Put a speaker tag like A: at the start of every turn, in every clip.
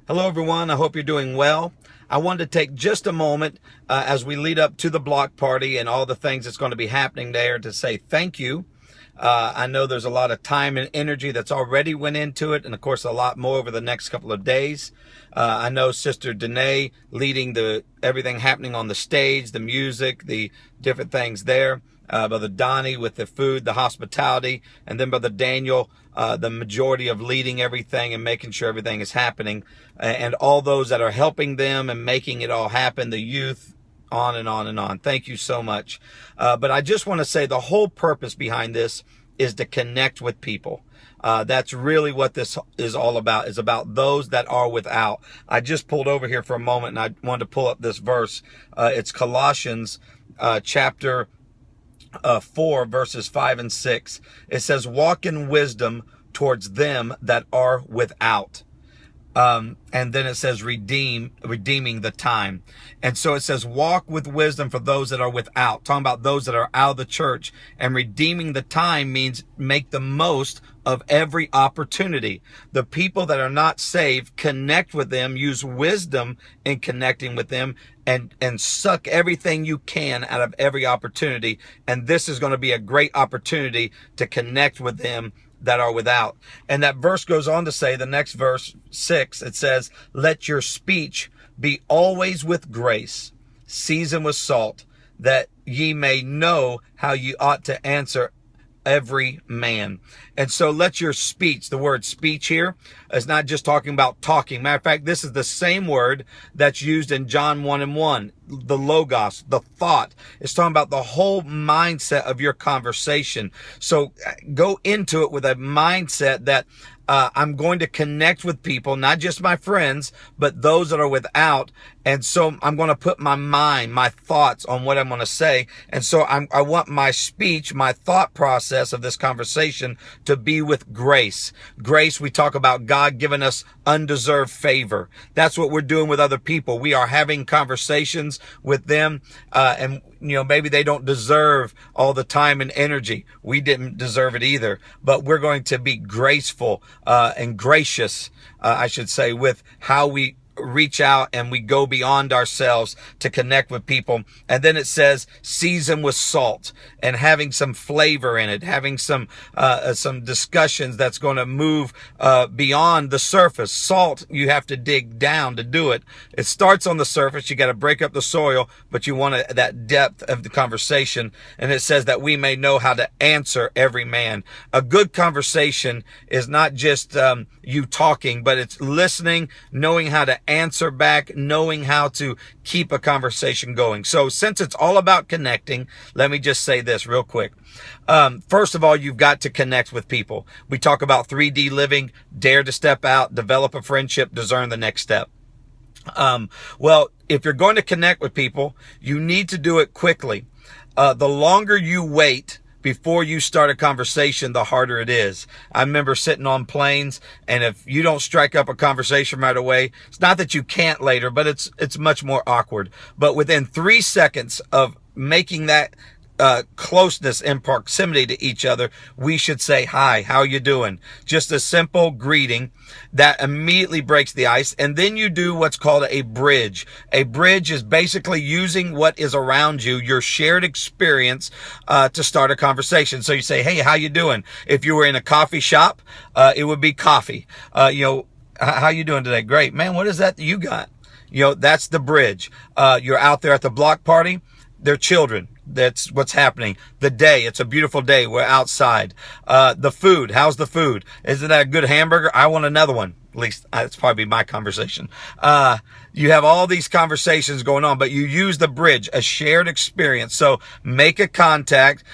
A: Hello, everyone. I hope you're doing well. I wanted to take just a moment as we lead up to the block party and all the things that's going to be happening there to say thank you. I know there's a lot of time and energy that's already went into it, and of course a lot more over the next couple of days. I know Sister Danae leading everything happening on the stage, the music, the different things there. Brother Donnie with the food, the hospitality, and then Brother Daniel, the majority of leading everything and making sure everything is happening, and all those that are helping them and making it all happen, the youth, on and on and on. Thank you so much. But I just want to say the whole purpose behind this is to connect with people. That's really what this is all about, is about those that are without. I just pulled over here for a moment and I wanted to pull up this verse. It's Colossians chapter 4 verses 5 and 6. It says, walk in wisdom towards them that are without. And then it says redeeming the time. And so it says walk with wisdom for those that are without, talking about those that are out of the church. And redeeming the time means make the most of every opportunity. The people that are not saved, connect with them, use wisdom in connecting with them, and suck everything you can out of every opportunity. And this is going to be a great opportunity to connect with them that are without. And that verse goes on to say, the next verse 6, it says, let your speech be always with grace, seasoned with salt, that ye may know how ye ought to answer every man. And so let your speech, the word speech here is not just talking about talking. Matter of fact, this is the same word that's used in John 1:1, the logos, the thought. It's talking about the whole mindset of your conversation. So go into it with a mindset that I'm going to connect with people, not just my friends, but those that are without. And so I'm going to put my mind, my thoughts on what I'm going to say. And so I want my speech, my thought process of this conversation to be with grace. Grace, we talk about God giving us undeserved favor. That's what we're doing with other people. We are having conversations with them, and maybe they don't deserve all the time and energy. We didn't deserve it either, but we're going to be graceful and gracious, I should say, with how we reach out and we go beyond ourselves to connect with people. And then it says season with salt, and having some flavor in it, having some discussions that's going to move beyond the surface. Salt, you have to dig down to do it. It starts on the surface. You got to break up the soil, but you want that depth of the conversation. And it says that we may know how to answer every man. A good conversation is not just you talking, but it's listening, knowing how to answer back, knowing how to keep a conversation going. So since it's all about connecting, let me just say this real quick. First of all, you've got to connect with people. We talk about 3D living, dare to step out, develop a friendship, discern the next step. Well, if you're going to connect with people, you need to do it quickly. The longer you wait before you start a conversation, the harder it is. I remember sitting on planes, and if you don't strike up a conversation right away, it's not that you can't later, but it's much more awkward. But within 3 seconds of making that closeness and proximity to each other, we should say, hi, how you doing? Just a simple greeting that immediately breaks the ice. And then you do what's called a bridge. A bridge is basically using what is around you, your shared experience, to start a conversation. So you say, hey, how you doing? If you were in a coffee shop, it would be coffee. How you doing today? Great, man. What is that you got? That's the bridge. You're out there at the block party. They're children. That's what's happening. The day, it's a beautiful day. We're outside. The food, how's the food? Isn't that a good hamburger? I want another one. At least that's probably my conversation. You have all these conversations going on, but you use the bridge, a shared experience. So make a contact,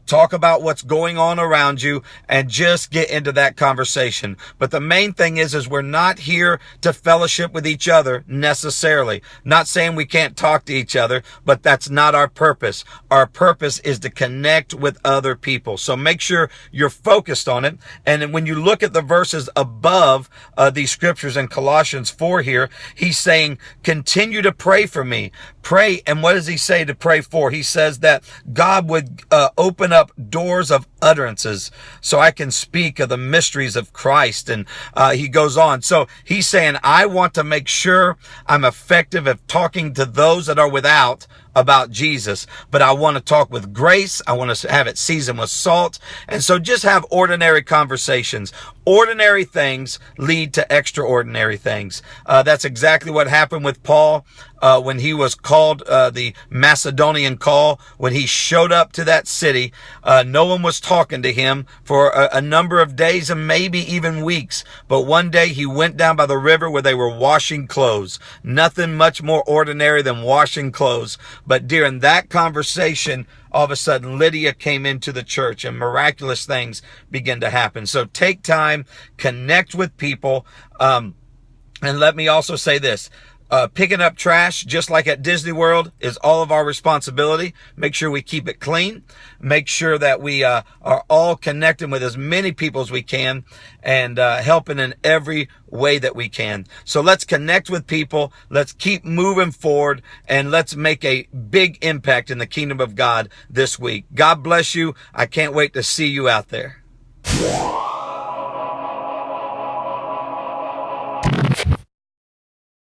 A: talk about what's going on around you, and just get into that conversation. But the main thing is we're not here to fellowship with each other necessarily. Not saying we can't talk to each other, but that's not our purpose. Our purpose is to connect with other people. So make sure you're focused on it. And when you look at the verses above these scriptures in Colossians 4 here, he's saying, continue to pray for me. Pray. And what does he say to pray for? He says that God would open up doors of utterances so I can speak of the mysteries of Christ. And he goes on. So he's saying, I want to make sure I'm effective at talking to those that are without about Jesus, but I want to talk with grace. I want to have it seasoned with salt. And so just have ordinary conversations. Ordinary things lead to extraordinary things. That's exactly what happened with Paul when he was called the Macedonian call. When he showed up to that city, no one was talking to him for a number of days and maybe even weeks. But one day he went down by the river where they were washing clothes. Nothing much more ordinary than washing clothes. But during that conversation, all of a sudden Lydia came into the church and miraculous things began to happen. So take time, connect with people. And let me also say this. Picking up trash, just like at Disney World, is all of our responsibility. Make sure we keep it clean. Make sure that we are all connecting with as many people as we can and helping in every way that we can. So let's connect with people. Let's keep moving forward and let's make a big impact in the kingdom of God this week. God bless you. I can't wait to see you out there.